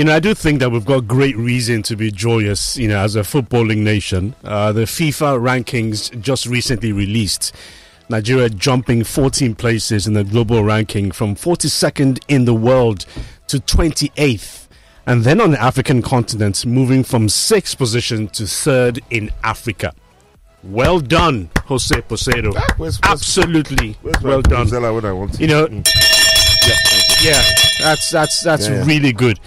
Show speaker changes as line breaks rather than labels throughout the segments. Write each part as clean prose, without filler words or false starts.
I do think that we've got great reason to be joyous, as a footballing nation. The FIFA rankings just recently released. Nigeria jumping 14 places in the global ranking from 42nd in the world to 28th. And then on the African continent, moving from 6th position to 3rd in Africa. Well done, Jose Peseiro. Absolutely well done. That's really good.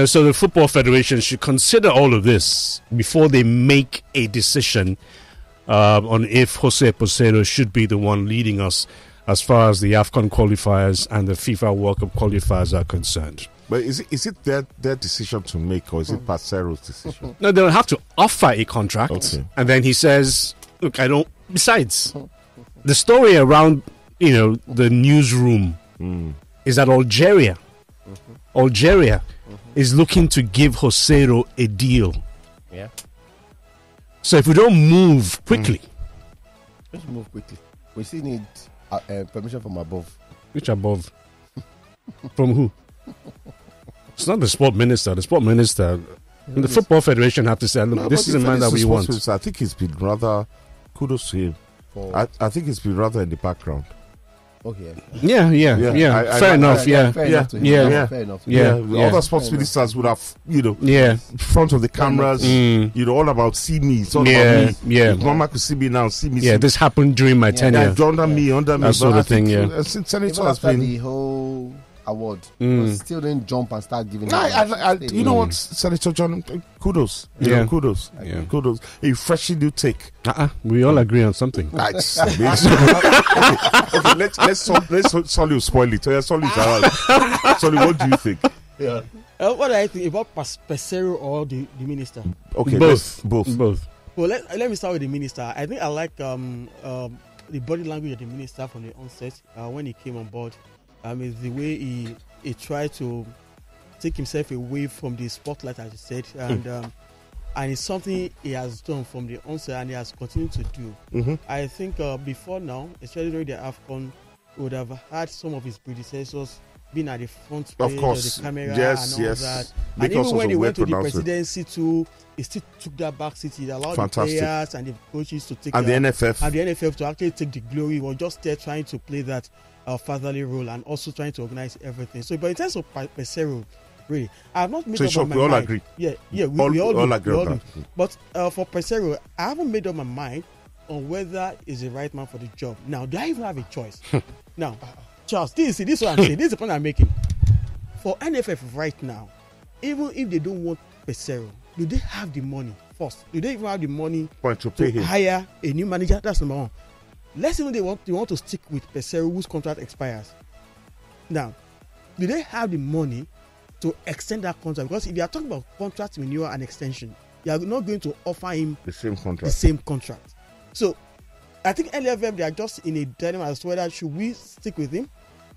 So the Football Federation should consider all of this before they make a decision on if Jose Peseiro should be the one leading us as far as the AFCON qualifiers and the FIFA World Cup qualifiers are concerned.
But is it their decision to make, or is it Peseiro's decision?
No, they'll have to offer a contract, and then he says, look, I don't... Besides, the story around, the newsroom is that Algeria is looking to give Peseiro a deal.
Yeah.
So if we don't move quickly...
Let's move quickly. We still need permission from above.
Which above? From who? It's not the sport minister. The sport minister... The Football Federation have to say, look, this is a man that we want.
I think it's been rather... Kudos to him. I think it's been rather in the background.
Okay.
Yeah. Fair enough.
Fair enough.
Other sports ministers would have, front of the cameras, all about see me. It's all about me.
Yeah.
Mama could see me now, see me.
Yeah, this happened during my tenure.
Under me.
That sort of thing,
Since Senator
has been the whole award, but still didn't jump and start giving.
You know what, Senator John? Kudos. Kudos. A fresh new take.
We all agree on something.
That's amazing. Okay, let's Solly spoil it. Solly, what do you think?
Yeah. What do I think about Peseiro or the minister?
Okay,
both.
Well, let me start with the minister. I think I like the body language of the minister from the onset when he came on board. Is the way he tried to take himself away from the spotlight, as you said, and it's something he has done from the onset and he has continued to do. I think before now, especially during the AFCON, would have had some of his predecessors being at the front page of the camera and all that. And even when he went to the presidency too, he still took that back seat. He allowed the players and the coaches to take
the
NFF to actually take the glory. He was just there trying to play that fatherly role and also trying to organize everything. So, but in terms of Peseiro, really, I have not made up my mind.
We all agree.
Yeah, we all agree. But for Peseiro, I haven't made up my mind on whether he's the right man for the job. Now, do I even have a choice? Now, Charles, this is what I'm saying. This is the point I'm making. For NFF right now, even if they don't want Peseiro, do they have the money first? Do they even have the money to hire a new manager? That's number one. Let's say they want to stick with Peseiro, whose contract expires. Now, do they have the money to extend that contract? Because if you are talking about contract renewal and extension, you are not going to offer him
the same contract.
So, I think NFF, they are just in a dilemma as to whether should we stick with him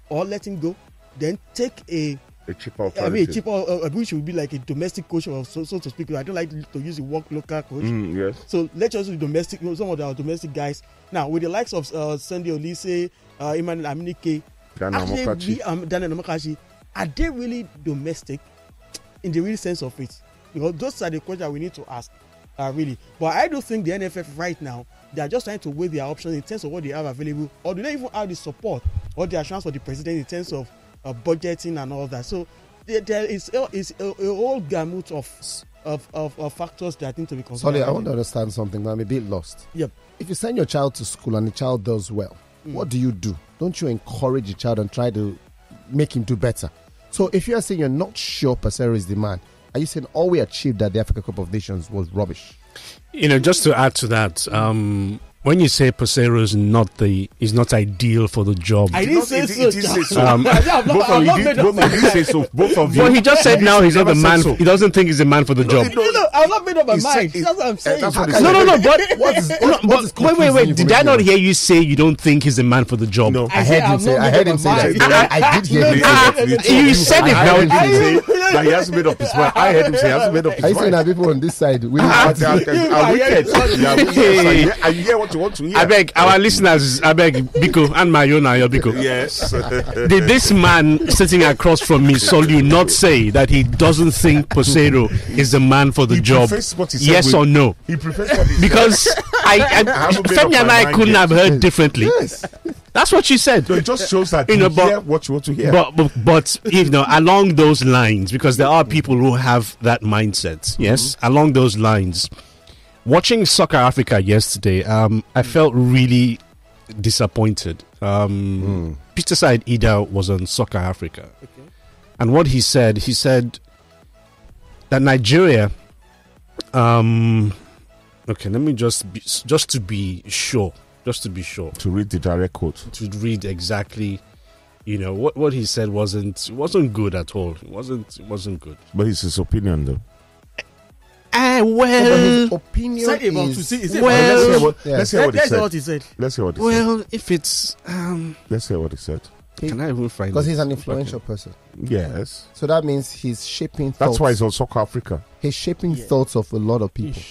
or let him go, then take a
cheaper alternative.
Which would be like a domestic coach, or so to speak. I don't like to use the word local coach.
Yes.
So let's just do domestic. Some of our domestic guys now with the likes of Sunday Olise, imminent, Daniel Omakachi. Are they really domestic in the real sense of it? Because those are the questions that we need to ask. Really, but I do think the NFF right now, they are just trying to weigh their options in terms of what they have available, or do they even have the support or the assurance for the president in terms of budgeting and all that. So there is a whole gamut of factors that need to be considered.
Sorry, I want to understand something. I'm a bit lost.
Yep.
If you send your child to school and the child does well, what do? Don't you encourage the child and try to make him do better? So if you are saying you're not sure Peseiro is the man, are you saying all we achieved at the Africa Cup of Nations was rubbish?
Just to add to that, when you say Peseiro is not ideal for the job,
I didn't say so.
Both of you.
Well, he just said now he's not the man. He doesn't think he's the man for the job.
I've not made up my mind. That's what I'm saying.
But wait. Did I not hear you say you don't think he's the man for the job?
No, I heard him say that. I did hear him say that.
You said it now.
That he hasn't made up his mind. I heard him say he hasn't made up his mind.
Are you saying that people on this side
are wicked? I hear what what you want to hear.
I beg our listeners, I beg Biko and Mayona, your Biko.
Yes.
Did this man sitting across from me, Solu, not say that he doesn't think Peseiro is the man for the job? Yes or no?
He prefers what he said.
Because Femi and I couldn't have heard differently.
Yes.
That's what she said.
So it just shows that
hear
what you want to hear.
But along those lines, because there are people who have that mindset. Yes, along those lines. Watching Soccer Africa yesterday, I felt really disappointed. Peter Said Ida was on Soccer Africa, and what he said that Nigeria. Okay, let me just to be sure.
To read the direct quote.
To read exactly, what he said wasn't good at all. It wasn't good.
But it's his opinion, though.
His opinion
let's hear what he said.
What he said.
Let's hear what he said.
Well, if it's
let's hear what he said.
Can I even find it?
Because he's an influential person.
Yes.
So that means he's shaping thoughts.
That's why he's on Soccer Africa.
He's shaping thoughts of a lot of people.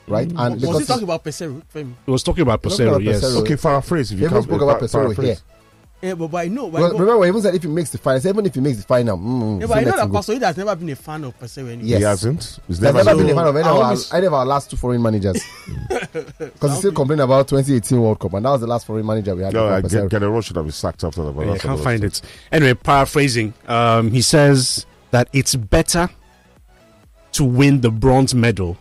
Right? And
was he talking about Peseiro?
He was talking about Peseiro, yes.
Okay, paraphrase. If you
can spoke about Peseiro here.
Yeah, but I know.
Remember, he even said if he makes the final, even if he makes the final.
But I know that Peseiro has never been a fan of Peseiro anyway.
Yes.
He hasn't.
He's never been a fan of any of our last two foreign managers. Because he still complained about 2018 World Cup, and that was the last foreign manager we had.
No, General should have been sacked after that.
I can't find it. Anyway, paraphrasing, he says that it's better to win the bronze medal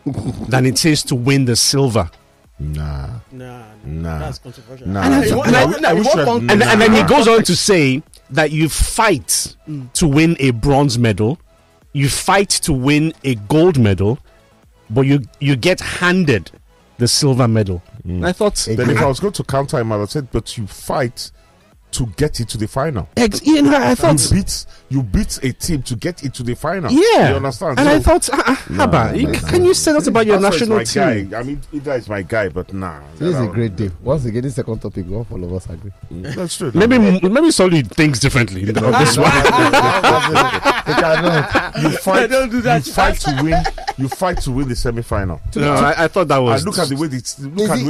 than it is to win the silver.
Nah.
That's controversial.
And then he goes on to say that you fight to win a bronze medal, you fight to win a gold medal, but you get handed the silver medal. I thought.
Then if I was going to counter him, I would say, but you fight to get it to the final.
I thought
you beat a team to get it to the final.
Yeah,
you understand?
And I thought, can you say that about your national team?
Guy. I mean, Ida is my guy, but nah.
This is a great day. Once again, this second topic, all of us agree.
That's true.
Maybe Solid thinks differently. This one.
You fight. Don't do that. You fight to win the semi-final.
No, I thought that was.
And look at the way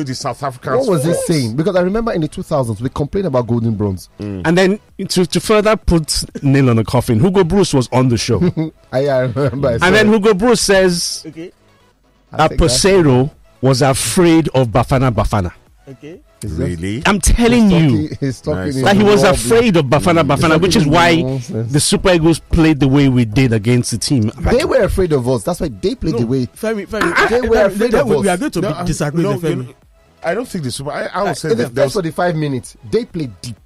the South Africans.
What was he saying? Because I remember in the 2000s we complained about golden bronze.
And then to further put nail on the coffin, Hugo Bruce was on the show.
I remember.
And then Hugo Bruce says that Peseiro was afraid of Bafana.
Okay.
Really?
I'm telling you
that
he was afraid of Bafana, which is why the Super Eagles played the way we did against the team.
They were afraid of us. That's why they played the way. They were afraid of us.
We are going to disagree with Femi.
I don't think the Super. I would say
in the first 45 minutes they played deep.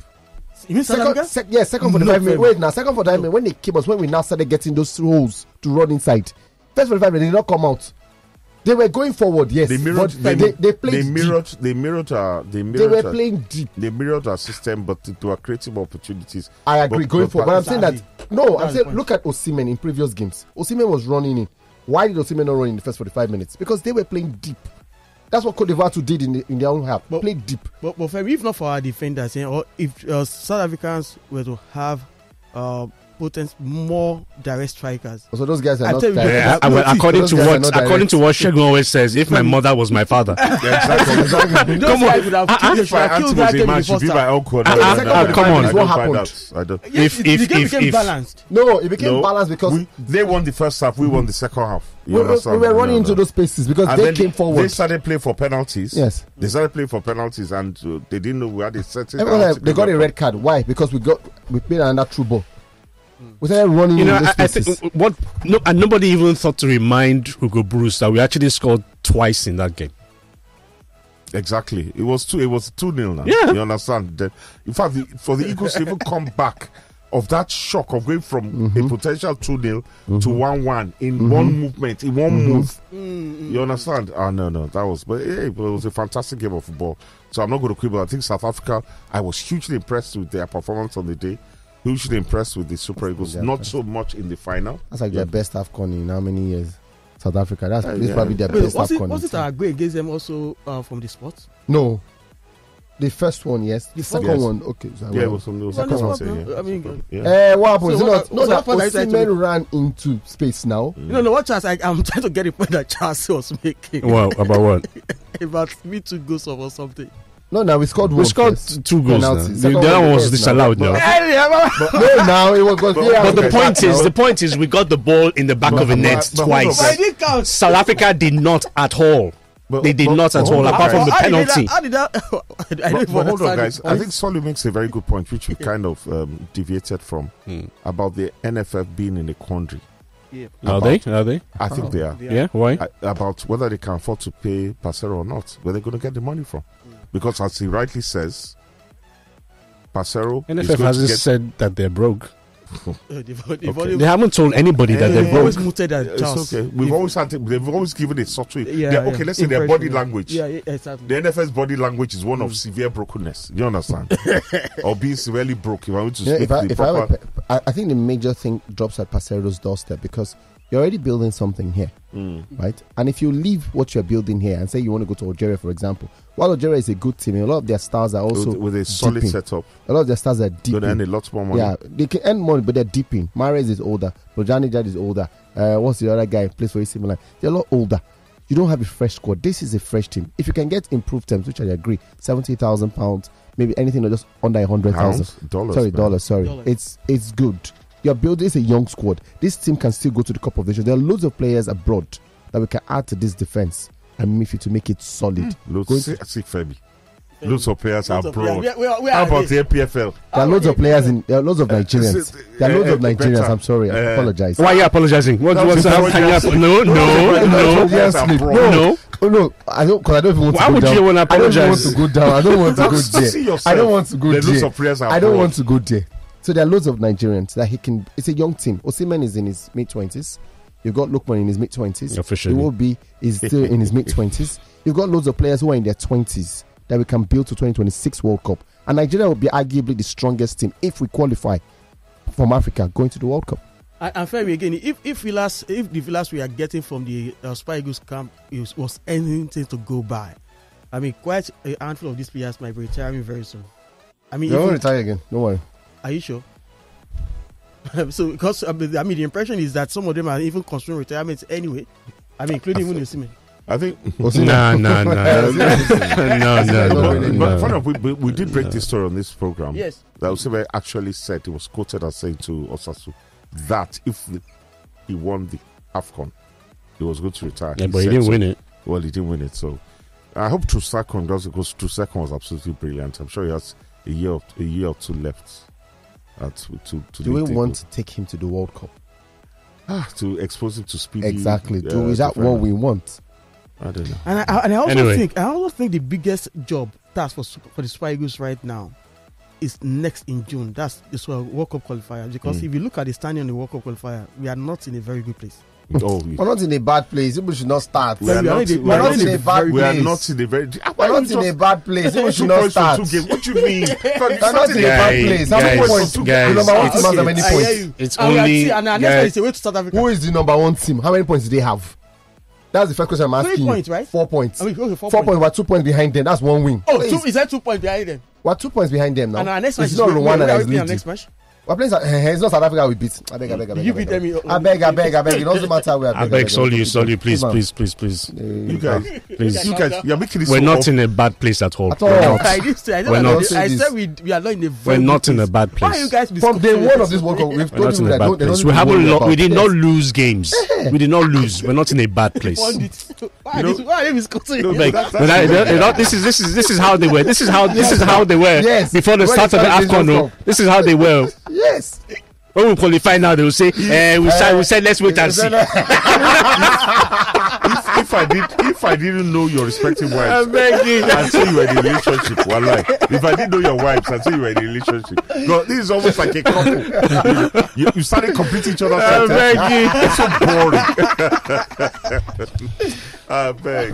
You mean second?
Second 45 minutes. Wait, now second 45 minutes when they came us, when we now started getting those holes to run inside. First 45 minutes they did not come out. They were going forward, yes. They mirrored. They played.
They were
playing deep.
They mirrored our system, but they were creating opportunities.
I agree. Going forward, but I'm saying that I'm saying look at Osimhen in previous games. Osimhen was running in. Why did Osimhen not run in the first 45 minutes? Because they were playing deep. That's what Cote d'Ivoire did in their own half. Played deep.
But if not for our defenders, or if South Africans were to have more direct strikers.
So those guys are not
direct. According to what Shegun always says, if my mother was my father.
Exactly.
Come on.
If my auntie was a man, she'd be my uncle.
Come on. What happened?
If the game became balanced.
No, it became balanced because
they won the first half, we won the second half.
We were running into those spaces because they came forward.
They started playing for penalties.
Yes.
They started playing for penalties and they didn't know we had a certain.
They got a red card. Why? Because we played another true ball. We started running.
I think and nobody even thought to remind Hugo Bruce that we actually scored twice in that game.
Exactly. It was 2-0 now.
Yeah.
You understand? In fact, for the Eagles to even come back of that shock of going from a potential 2-0 to 1-1 in one movement, in one move. You understand? No, that was. But it was a fantastic game of football. So I'm not going to quibble. I think South Africa. I was hugely impressed with their performance on the day. Hugely impressed with the Super Eagles. Not so much in the final.
That's like their best AFCON in how many years? South Africa. That's probably their best AFCON.
Was it our great against them also from the sports?
No. The first one, yes. The second one, okay.
It was from the second one.
I mean,
what happened? That Osimhen ran into space now.
No, what Charles? I'm trying to get the point that Charles was making.
Well, about what?
about me 2 goals or something.
No, we scored one.
We scored
first.
2 goals.
Penalty.
The other one was disallowed now.
No, now it was.
But the point is, we got the ball in the back of the net twice.
But it didn't count.
South Africa did not at all. They did not at all, apart from the penalty.
How did that? I don't
But hold on,
understand
guys.
it.
I think Solly makes a very good point, which we kind of deviated from, about the NFF being in the quandary.
Yeah.
Are they?
I think they are.
Yeah. Why?
About whether they can afford to pay Peseiro or not, where they're going to get the money from. Because as he rightly says, Peseiro is
NFF
going
hasn't
to get...
said that they're broke.
They've
They haven't told anybody that they're broke.
always mooted at Charles.
It's okay. They've always given a subtle... let's say their
impression.
body language.
Yeah, exactly.
The NFL's body language is one of severe brokenness. You understand? Or being severely broke. If I want to speak the proper...
I think the major thing drops at Peseiro's doorstep because you're already building something here, right? And if you leave what you're building here and say you want to go to Algeria, for example, while Algeria is a good team, a lot of their stars are also
with a solid
dipping.
setup.
A lot of their stars are deep.
Going to earn a lot more money.
Yeah, they can earn money, but they're deeping. Mahrez is older. Bojani Jad is older. What's the other guy who plays for AC Milan? They're a lot older. You don't have a fresh squad. This is a fresh team. If you can get improved terms, which I agree, £70,000, maybe anything or just under 100,000.
Dollars.
Sorry. It's good. You're building a young squad. This team can still go to the Cup of Nations. There are loads of players abroad that we can add to this defense and midfield to make it solid.
Loads of players abroad.
How
about the APFL?
There are loads of players there are loads of Nigerians. There are loads of Nigerians. I'm sorry. I apologize.
Why are you apologizing? What's up? No.
No, I don't. Because I don't even want to go down.
Why would you want to apologize?
I don't want to go there. I don't want to go there. I don't want to go there. So there are loads of Nigerians that he can. It's a young team. Osimhen is in his mid-20s. You've got Lookman in his mid-20s.
Officially.
Iwobi is still in his mid-20s. You've got loads of players who are in their 20s that we can build to 2026 World Cup. And Nigeria will be arguably the strongest team if we qualify from Africa going to the World Cup.
And fairly again, if the Villas we are getting from the Super Eagles camp was anything to go by, I mean, quite a handful of these players might be retiring very soon. I mean,
they won't retire again. Don't worry.
Are you sure? So, because the impression is that some of them are even considering retirement anyway. I mean, including even Osimhen.
I think
no.
But funny enough, we did break this story on this program.
Yes.
That Osimhen actually said, he was quoted as saying to Osasu that if he won the AFCON, he was going to retire.
Yeah, but he didn't win it.
Well, he didn't win it. So I hope Trusakon does it, because Trusakon was absolutely brilliant. I'm sure he has a year or two left.
Do we want to take him to the World Cup?
To expose him to speedy.
Exactly. Is that what we want?
I don't know.
And I also think the biggest task for the Super Eagles right now is next in June. That's the World Cup qualifier. Because if you look at the standing on the World Cup qualifier, we are not in a very good place.
We're not in a bad place. People should not start.
We are not in a bad place.
We're not in a bad place. People should not start.
What do you mean?
We're not in a bad place. How many points? The number one team has how many points?
It's only.
Who is the number one team? How many points do they have? That's the first question I'm asking.
3 points, right?
4 points.
Okay, 4
points. We're 2 points behind them. That's one win.
Is that 2 points behind them?
We're 2 points behind them now.
And our next match
is not Rwanda that is leading.
Next match?
We're playing. It's not South Africa we beat. I beg.
You beat them.
I beg. It doesn't matter where.
I beg. Solly, please.
You guys, you're making this.
We're not in a bad place at all.
I said we are not in a very.
We're not in a bad place.
Why are you guys
from day one of this World Cup? We've told you that
we did not lose games. We did not lose. We're not in a bad place.
Why are you discussing?
This is how they were. This is how they were before the start of the AFCON. This is how they were.
Yes.
When we qualify now, they will say, we said let's wait and see.
If I didn't know your respective wives until you were in a relationship, if I didn't know your wives until you were in a relationship, God, this is almost like a couple. You started completing each other's sentences. It's so boring. I beg.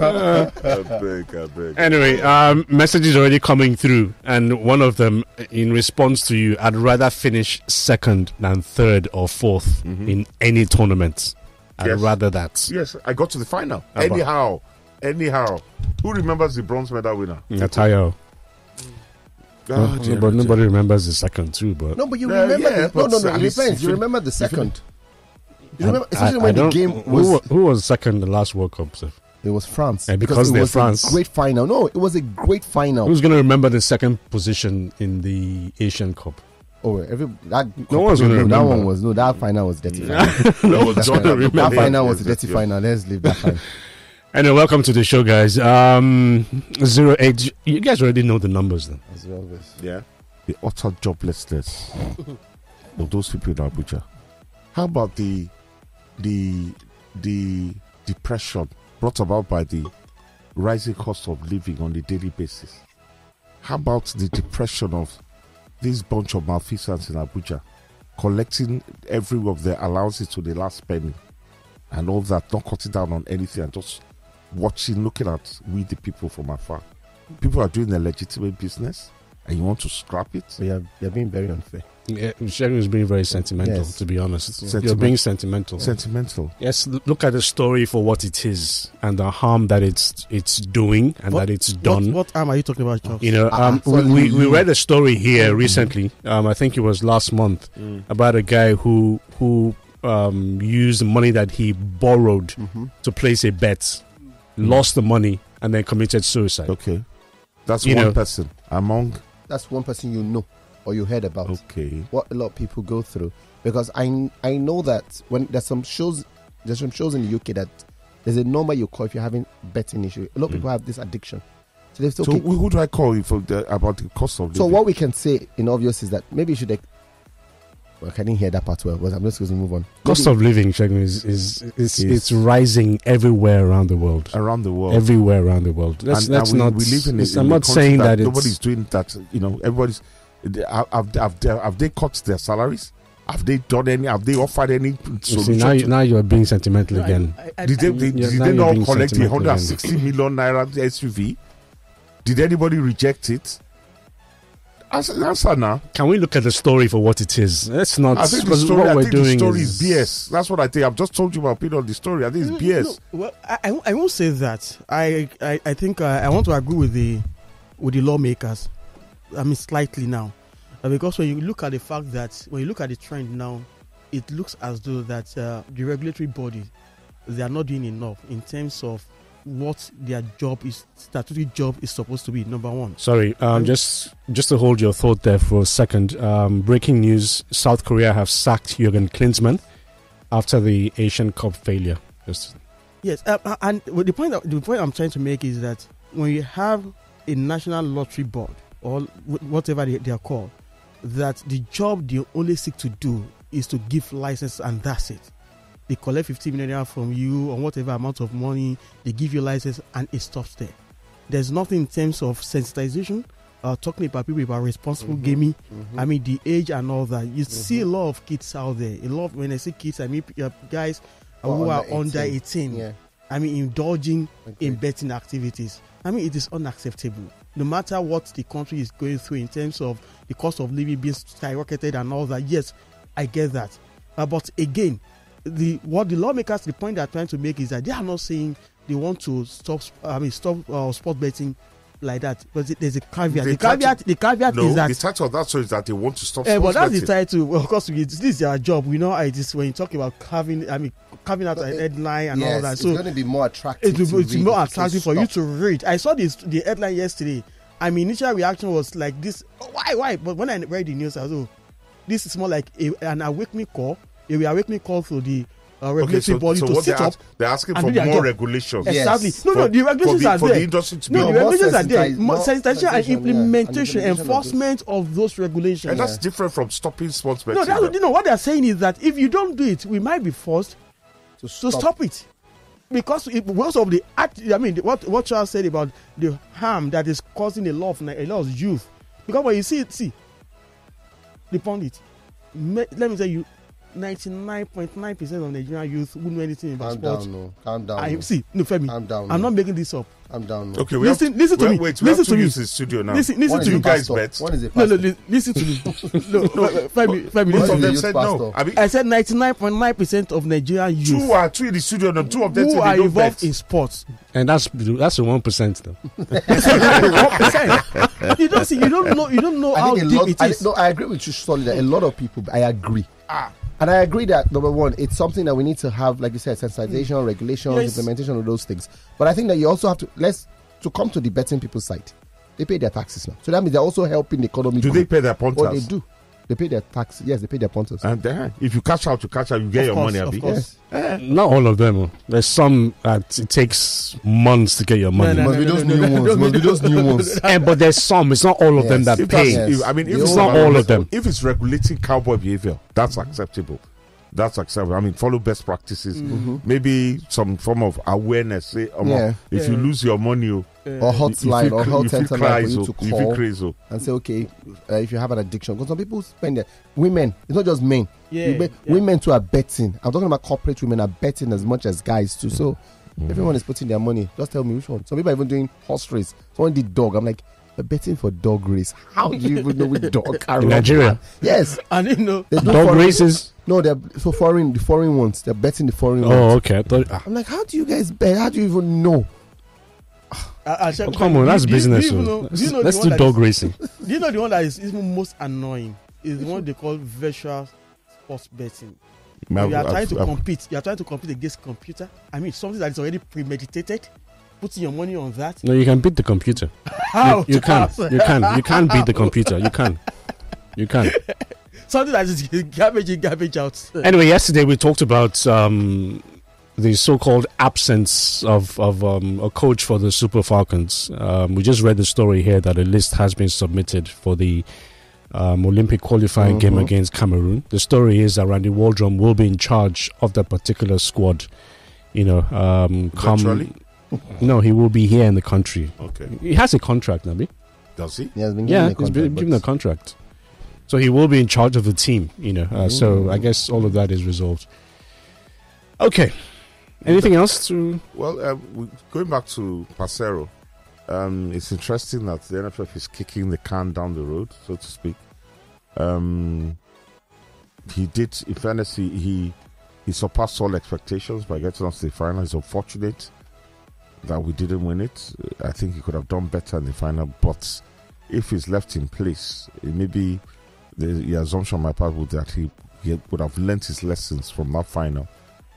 Anyway, messages already coming through, and one of them, in response to you, I'd rather finish second than third or fourth in any tournament. I'd rather that.
Yes, I got to the final. Anyhow. Who remembers the bronze medal winner?
Natayo. But nobody remembers the second too. But
no, but you remember. It depends. You remember the second. You remember, especially when the game was.
Who was second in the last World Cup, sir?
It was France.
Because they're
it was
France.
a great final. No, it was a great final.
Who's going to remember the second position in the Asian Cup?
No
one's going to remember.
That one was that final was dirty. That final was a dirty final. Let's leave that final.
Anyway, welcome to the show, guys. 08. You guys already know the numbers, then.
As always.
Yeah. The utter joblessness of those people in Abuja. How about the depression brought about by the rising cost of living on a daily basis? How about the depression of this bunch of malfeasance in Abuja collecting every of their allowances to the last penny and all that, not cutting down on anything and just looking at we the people from afar? People are doing a legitimate business and you want to scrap it?
You're being very unfair.
Yeah, Shagun is being very sentimental,
Yes.
to be honest. You're being sentimental.
Sentimental.
Yes, look at the story for what it is and the harm that it's doing and that it's done.
What harm are you talking about, Charles?
You know, we read a story here recently. I think it was last month about a guy who used the money that he borrowed to place a bet, lost the money, and then committed suicide.
Okay. That's
You
one
know.
person among.
That's one person you know or you heard about.
Okay.
What a lot of people go through, because I know that when there's some shows in the UK that there's a number you call if you're having betting issue. A lot of people have this addiction. So they say,
So
okay,
who do I call you about the cost of living?
so what we can say in obvious is that maybe you should. Well, I didn't hear that part well, but I'm just going to move on.
Cost of living, Shagun, it's rising everywhere around the world.
Around the world.
Everywhere around the world.
We live in
I'm not saying that
nobody's doing that. You know, everybody's. Have they cut their salaries? Have they done any? Have they offered any solution?
Now you are being sentimental again.
Did they not collect the 160 million naira SUV? Did anybody reject it? Answer now.
Can we look at the story for what it is? Let's not.
I think the
because
story,
what we're
the
doing
story is BS. That's what I think. I've just told you my opinion on the story. I think it's BS.
No, well, I won't say that. I think I want to agree with the lawmakers. I mean, slightly now, because when you look at the fact that when you look at the trend now, it looks as though that the regulatory body, they are not doing enough in terms of what their statutory job is supposed to be. Number one.
Sorry, just to hold your thought there for a second. Breaking news: South Korea have sacked Jürgen Klinsmann after the Asian Cup failure.
Yes, and the point I'm trying to make is that when you have a national lottery board or whatever they are called, that the job they only seek to do is to give license and that's it. They collect 50 million from you or whatever amount of money, they give you license and it stops there. There's nothing in terms of sensitization, talking about people about responsible gaming. I mean, the age and all that. You see a lot of kids out there. When I say kids, I mean guys who are under 18.
Yeah.
I mean, indulging in betting activities. I mean, it is unacceptable. No matter what the country is going through in terms of the cost of living being skyrocketed and all that, yes, I get that. But again, the lawmakers, the point they are trying to make is that they are not saying they want to stop sport betting like that. But there's a caveat. The caveat is that
the title of that story is that they want to stop.
But that's
betting.
the title. Well, of course, this is their job. We know it is when you talk about carving out a headline and all that. So
it's going to be more attractive.
It's more attractive for you to read. I saw the headline yesterday. I mean, initial reaction was like this. Why? But when I read the news, I was, this is more like an awakening call. A awakening call for the regulatory body to sit up.
They're asking for more regulations.
Exactly.
Yes.
No, the regulations are
for
there.
the industry to be
No, the regulations are there.
More
Sensitization and implementation,
and
enforcement of those regulations.
And that's different from stopping sports betting.
No, what they're saying is that if you don't do it, we might be forced to stop it. Because of the act, I mean, what Charles said about the harm that is causing a lot of youth. Because when you see the pundit, let me tell you, 99.9% of Nigerian youth wouldn't know anything about sports.
Calm down.
Femi.
Calm down.
I'm not making this up.
Calm down.
Okay,
listen to me.
Wait,
Listen to me.
in studio now.
Listen
One
to
is
me.
a
You guys
pastor.
bet.
One is a
No,
pastor.
listen to me. No, Femi,
One
Both
is
of
a
them
youth
said
pastor.
no. I mean,
I said 99.9% of Nigerian youth
two in the studio, and two of them
who
say
are
they don't
involved
bet.
in sports.
And that's the 1% though.
1%. You don't know how
I think
deep it is.
I agree with you solid. A lot of people. I agree. And I agree that, number one, it's something that we need to have, like you said, sensitization, regulation, implementation of those things. But I think that you also have to come to the betting people's side. They pay their taxes now. So that means they're also helping the economy.
Do they pay their punters?
Oh, they do. They pay their tax. Yes, they pay their punters.
And if you cash out, you get your money.
Of course.
Not all of them. There's some that it takes months to get your money.
Must be those new ones. Must be those new ones.
But there's some. It's not all of them that pay.
If
it's not all of them.
If it's regulating cowboy behavior, that's acceptable. That's acceptable. I mean, follow best practices. Maybe some form of awareness. Say, if you lose your money,
or hotline or health center line for you to
you
call
crazy.
And say, okay, if you have an addiction, because some people spend their women. It's not just men. Women too are betting. I'm talking about corporate women are betting as much as guys too. So everyone is putting their money. Just tell me which one. Some people are even doing horse race. Someone did dog. I'm like, they're betting for dog race. How do you even know which dog?
In Nigeria?
Yes.
I didn't know.
Dog races?
No, they're for the foreign ones. They're betting the foreign ones.
Oh, okay.
I'm like, how do you guys bet? How do you even know?
Come on, that's business. Let's do dog racing.
Do you know the one that is even most annoying? Is the one they call virtual sports betting. You are trying to compete. You are trying to compete against computer. I mean, something that is already premeditated. Putting your money on that.
No, you can beat the computer.
How?
You can. You can beat the computer. You can.
Something that is garbage in, garbage out.
Anyway, yesterday we talked about the so-called absence of a coach for the Super Falcons. We just read the story here that a list has been submitted for the Olympic qualifying game against Cameroon. The story is that Randy Waldrum will be in charge of that particular squad. No, he will be here in the country.
Okay.
He has a contract, Nabi.
Does he?
He has been
he's been given a contract. So he will be in charge of the team, So I guess all of that is resolved. Okay. Anything else to...
Well, going back to Peseiro, it's interesting that the NFF is kicking the can down the road, so to speak. He did, in fairness, he surpassed all expectations by getting us to the final. It's unfortunate that we didn't win it. I think he could have done better in the final, but if he's left in place, maybe the assumption on my part would that he would have learnt his lessons from that final,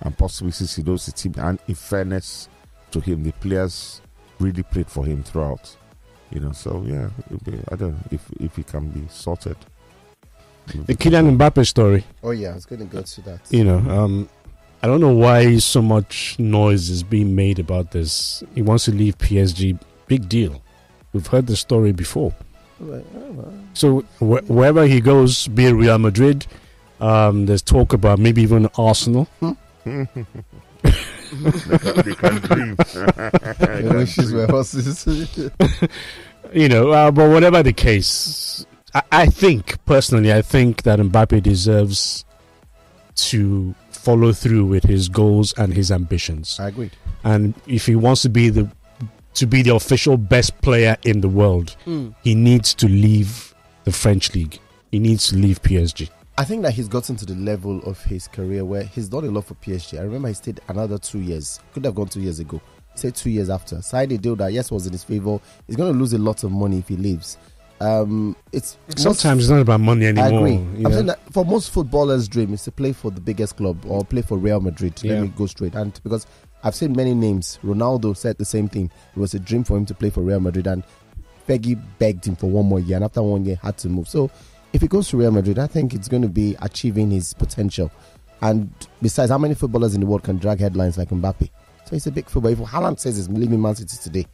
and possibly since he knows the team, and in fairness to him, the players really played for him throughout. So yeah, I don't know if he can be sorted.
The Kylian Mbappe story.
Oh yeah, I was going to go to that.
I don't know why so much noise is being made about this. He wants to leave PSG. Big deal. We've heard the story before. So wherever he goes, be it Real Madrid, there's talk about maybe even Arsenal.
They can dream.
Wishes were horses.
But whatever the case, I think that Mbappe deserves to follow through with his goals and his ambitions.
I agree.
And if he wants to be the official best player in the world, he needs to leave the French league. He needs to leave PSG.
I think that he's gotten to the level of his career where he's done a lot for PSG. I remember he stayed another 2 years. Could have gone 2 years ago. He stayed 2 years after. Signed a deal that, yes, was in his favor. He's going to lose a lot of money if he leaves.
Sometimes it's not about money anymore.
I agree. I'm saying that for most footballers' dream is to play for the biggest club or play for Real Madrid. Let me go straight. And because I've seen many names, Ronaldo said the same thing. It was a dream for him to play for Real Madrid, and Fergie begged him for 1 more year, and after 1 year had to move. So if he goes to Real Madrid, I think it's going to be achieving his potential. And besides, how many footballers in the world can drag headlines like Mbappe? So he's a big footballer. If Haaland says he's leaving Man City today,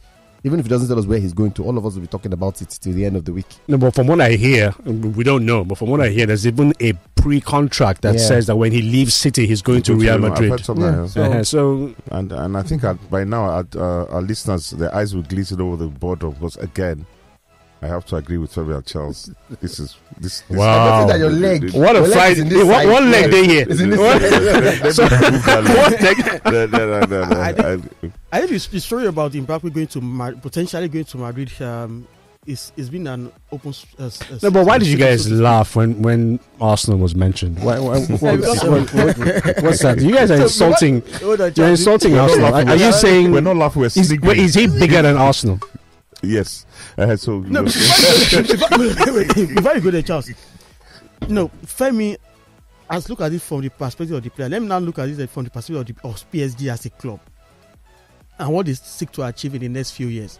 even if he doesn't tell us where he's going to, all of us will be talking about it till the end of the week.
No, but from what I hear, we don't know, but from what I hear, there's even a pre-contract that says that when he leaves City, he's going to Real Madrid.
And I think by now, our listeners, their eyes will glisten over the boredom, because again, I have to agree with Fabian Charles. This
wow.
That your leg.
What a fight. One leg they here.
I think the story about Mbappe potentially going to Madrid it's been an open...
no, but why did you guys laugh when Arsenal was mentioned? What's that? You guys are insulting. You're insulting Arsenal. Are you saying...
We're not laughing, we're singing.
Is he bigger than Arsenal?
Yes.
Before you go there, Charles. No, Femi as look at it from the perspective of the player, let me now look at it from the perspective of PSG as a club and what they seek to achieve in the next few years.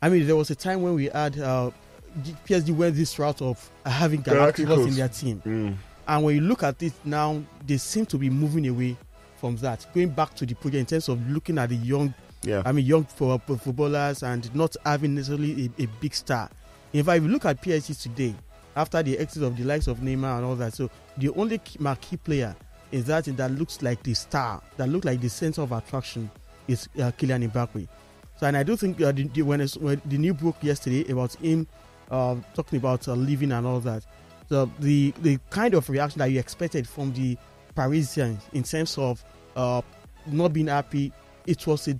I mean, there was a time when we had PSG went this route of having Galacticos in their team. And when you look at it now, they seem to be moving away from that, going back to the project in terms of looking at the young, young footballers and not having necessarily a big star. In fact, if you look at PSG today, after the exit of the likes of Neymar and all that, so the only marquee player is that looks like the star, that looks like the center of attraction is Kylian Mbappe. So, and I do think when the news broke yesterday about him talking about leaving and all that, so the kind of reaction that you expected from the Parisians in terms of not being happy, it was a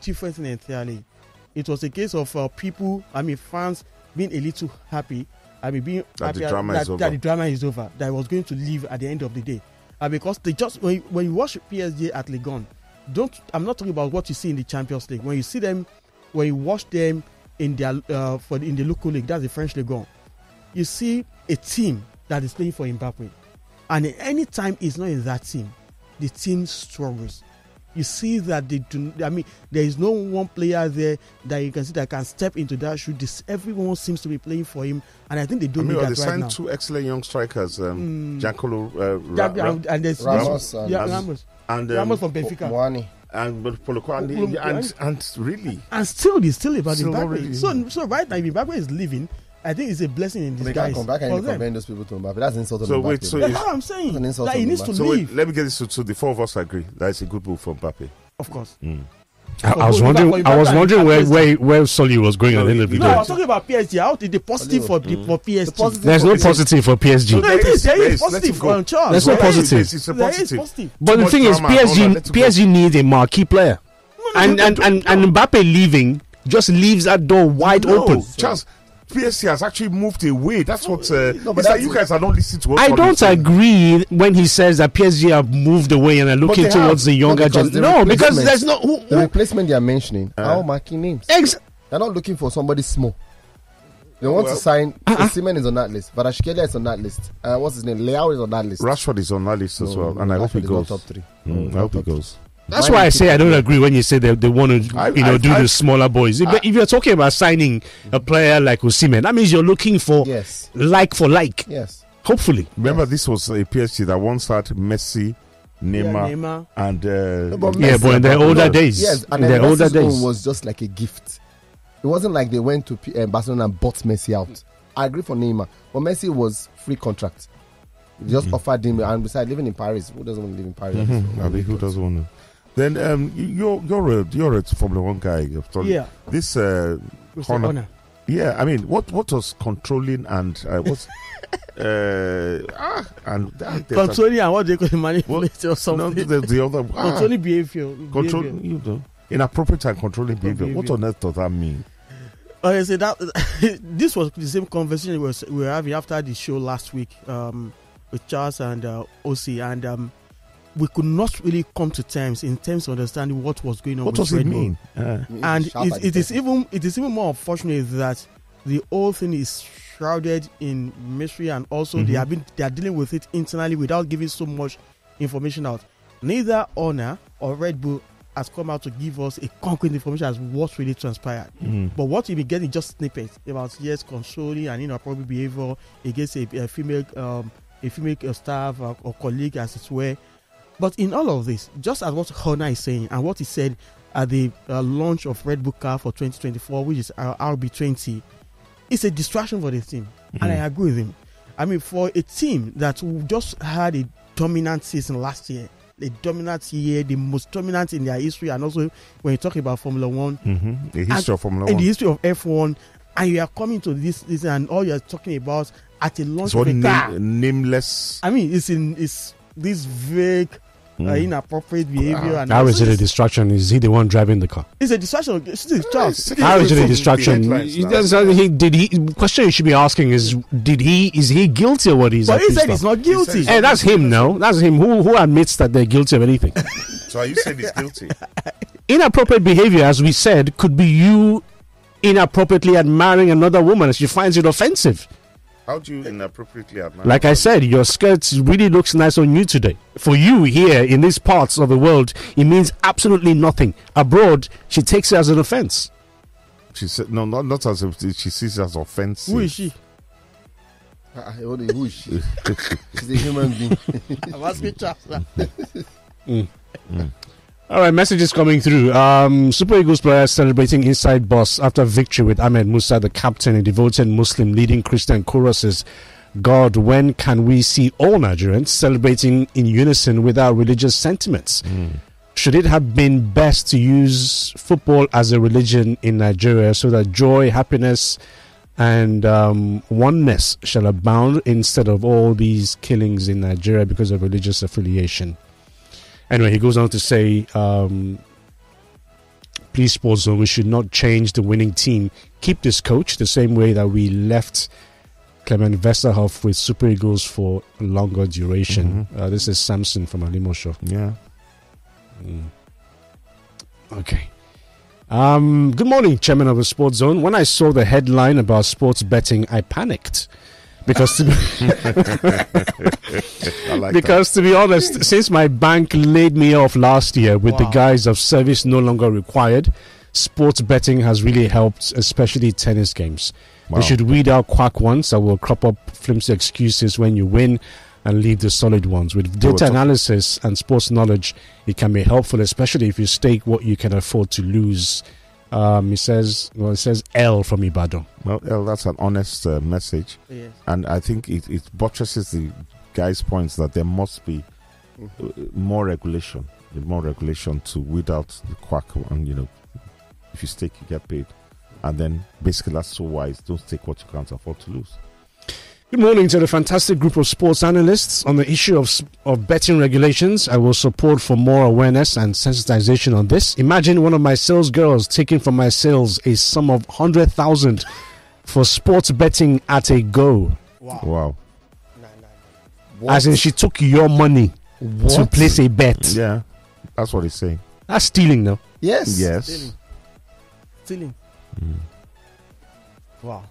different thing entirely. It was a case of fans being a little happy. Being happy that the drama is over. That I was going to leave at the end of the day, because they just when you watch PSG at Ligue 1, I'm not talking about what you see in the Champions League. When you see them, when you watch them in their in the local league, that's the French Ligue 1, you see a team that is playing for Mbappe, and any time he's not in that team, the team struggles. You see that they do. I mean, there is no one player there that you can see that can step into that shoe. Everyone seems to be playing for him, and I think they don't need that right now. They signed
two excellent young strikers, Giancarlo
and there's
Ramos
Ramos from Benfica.
Mwani.
And really,
and still about Mbappe. Really. So right now, if Mbappe is leaving, I think it's a blessing in disguise.
They can't come back and commend those people to Mbappe. That's insulting. So
wait, that's what I'm saying. That he needs to leave.
Let me get this to the four of us agree that it's a good move for Mbappe.
Of course.
I was wondering where Sully was going at the end of the day.
I was talking about PSG. How did the positive for PSG?
There's no positive for PSG.
There is positive for Charles.
There's no positive.
It's a positive.
But the thing is, PSG needs a marquee player, and Mbappe leaving just leaves that door wide open.
Charles, PSG has actually moved away. That's what. It's like you guys are not listening to what
I don't agree when he says that PSG have moved away and are looking towards the younger generation. No, because there's no.
The replacement they are mentioning are all marquee names. They're not looking for somebody small. They want to sign. Osimhen is on that list. Varaskelia is on that list. What's his name? Leao is on that list.
Rashford is on that list as well. And I hope he goes.
Top three.
I hope he goes.
That's why I say I don't agree when you say they want to do the smaller boys. If you're talking about signing a player like Osimhen, that means you're looking for like for like.
Yes.
Hopefully.
Remember, this was a PSG that once had Messi, Neymar, and
but in their older days.
Yes, and their older days was just like a gift. It wasn't like they went to Barcelona and bought Messi out. I agree for Neymar, but Messi was free contract. They just offered him, and besides living in Paris, who doesn't want to live in Paris?
Who doesn't want to? Then you're a Formula One guy.
Yeah.
This Honor. Yeah, I mean, what was controlling and what's
controlling and what they could manipulate or something?
No, the other
controlling behavior.
Inappropriate and controlling behavior. What on earth does that mean?
I say that this was the same conversation we were having after the show last week with Charles and OC, and we could not really come to terms in terms of understanding what was going on.
What does it mean?
And it is even more unfortunate that the whole thing is shrouded in mystery, and also they are dealing with it internally without giving so much information out. Neither Honor or Red Bull has come out to give us a concrete information as what really transpired. But what you be getting just snippets about controlling and inappropriate behavior against a female staff or colleague, as it were. But in all of this, just as what Honor is saying and what he said at the launch of Red Bull car for 2024, which is RB20, it's a distraction for the team. And I agree with him. I mean, for a team that just had a dominant season last year, the dominant year, the most dominant in their history, and also when you talk about Formula One,
the history of Formula One,
in the history of F1, and you are coming to this and all you are talking about at a launch of a car,
nameless.
I mean, it's this vague, inappropriate behavior. And
how is it a distraction? Is he the one driving the car?
It's a distraction.
How is it a distraction? The question you should be asking is he guilty of what he's?
But he said he's not guilty.
Hey, that's him. No, that's him. Who admits that they're guilty of anything?
So are you saying he's guilty?
Inappropriate behavior, as we said, could be you inappropriately admiring another woman as she finds it offensive.
How do you inappropriately admire?
Like I said, your skirt really looks nice on you today. For you here in these parts of the world, it means absolutely nothing. Abroad, she takes it as an offense.
She said, no, not as if she sees it as offensive.
Who is she?
Who is she? She's a human being.
I'm asking Charles.
All right, messages coming through. Super Eagles players celebrating inside bus after victory with Ahmed Musa, the captain, a devoted Muslim leading Christian choruses. God, when can we see all Nigerians celebrating in unison with our religious sentiments? Should it have been best to use football as a religion in Nigeria so that joy, happiness, and oneness shall abound instead of all these killings in Nigeria because of religious affiliation? Anyway, he goes on to say, please, Sports Zone, we should not change the winning team. Keep this coach the same way that we left Clement Westerhoff with Super Eagles for longer duration. This is Samson from Alimosho.
Yeah.
Okay. Good morning, Chairman of the Sports Zone. When I saw the headline about sports betting, I panicked. Because to be honest, since my bank laid me off last year with the guise of service no longer required, sports betting has really helped, especially tennis games. They should weed out quack ones that will crop up flimsy excuses when you win and leave the solid ones. With data analysis and sports knowledge, it can be helpful, especially if you stake what you can afford to lose. It says L from Ibadan.
Well, L, that's an honest message.
Yes.
And I think it buttresses the guy's points that there must be more regulation to weed out the quack. And, if you stake, you get paid. And then basically that's so wise. Don't stake what you can't afford to lose.
Good morning to the fantastic group of sports analysts. On the issue of betting regulations, I will support for more awareness and sensitization on this. Imagine one of my sales girls taking from my sales a sum of 100,000 for sports betting at a go.
Wow.
As in, she took your money to place a bet.
Yeah, that's what he's saying.
That's stealing, no?
Yes.
Stealing. Wow.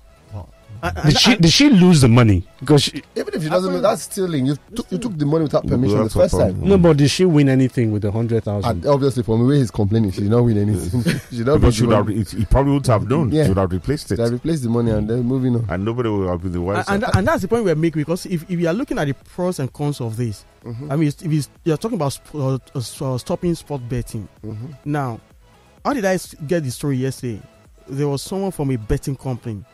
Did she lose the money? Because
Even if she doesn't know, that's stealing. You took the money without permission the first time.
no, but did she win anything with the 100,000?
Obviously, from the way he's complaining, she did not win anything.
He probably would have known.
Yeah.
She would have replaced it.
They replaced the money and then moving on.
And nobody will be the wiser.
And that's the point we're making, because if you are looking at the pros and cons of this, I mean, if you're talking about stopping sport betting. Now, how did I get the story yesterday? There was someone from a betting company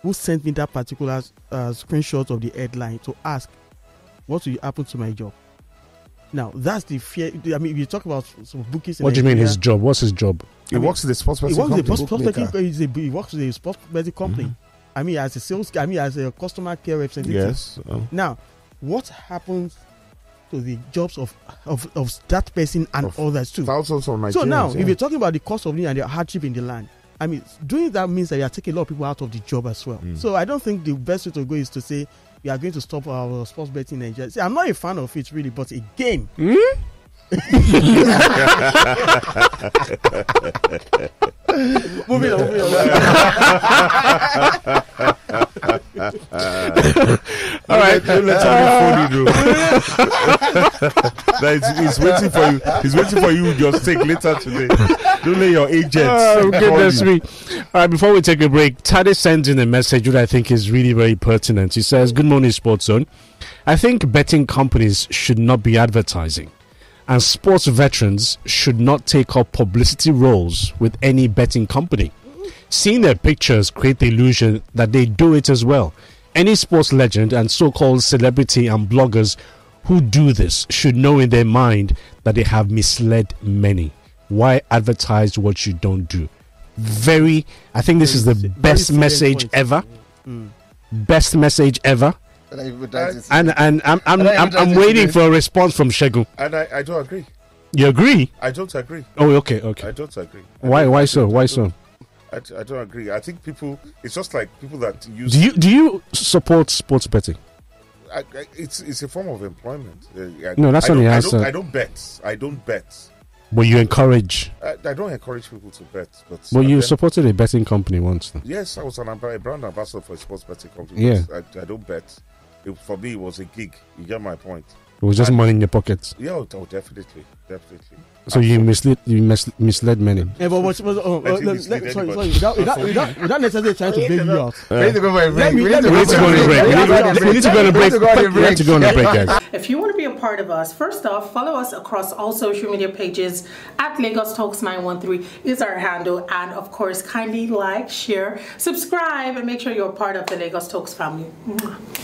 who sent me that particular screenshot of the headline to ask, what will happen to my job? Now, that's the fear. I mean, if you talk about some bookies...
What do you mean his job? What's his job?
He works in the sports betting company.
He works with a sports betting company. I mean, as a customer care representative.
Yes.
Now, what happens to the jobs of that person and others too?
Thousands of Nigerians.
So now, if you're talking about the cost of living and the hardship in the land, I mean, doing that means that you are taking a lot of people out of the job as well. So I don't think the best way to go is to say we are going to stop our sports betting in Nigeria. See, I'm not a fan of it really, but again. Moving on.
All right, don't let him He's waiting for you. He's waiting for you with your steak later today. Don't let your agents.
Oh, goodness me. All right, before we take a break, Tade sends in a message that I think is really very pertinent. He says, "Good morning, Sports Zone. I think betting companies should not be advertising, and sports veterans should not take up publicity roles with any betting company. Seeing their pictures create the illusion that they do it as well. Any sports legend and so-called celebrity and bloggers who do this should know in their mind that they have misled many. Why advertise what you don't do?" I think this is the best message ever. Best message ever. And I'm waiting for a response from Shegun.
And I don't agree.
You agree?
I don't agree.
Oh, okay.
I don't agree.
Why so? Why so?
I don't agree. I think people, it's just like people that use...
Do you support sports betting?
It's a form of employment.
No, that's not the answer.
I don't bet.
But you encourage.
I don't encourage people to bet.
But you supported a betting company once, though.
Yes, I was a brand ambassador for a sports betting company.
Yeah.
I don't bet. For me, it was a gig. You get my point.
It was just money in your pockets.
Yeah, definitely.
So you misled many.
Yeah, but without necessarily trying to bail you out.
We need to go for a break.
We need to go on a break. We have to go on a break, guys.
If you want to be a part of us, first off, follow us across all social media pages at Lagos Talks 913 is our handle. And of course, kindly like, share, subscribe, and make sure you're a part of the Lagos Talks family.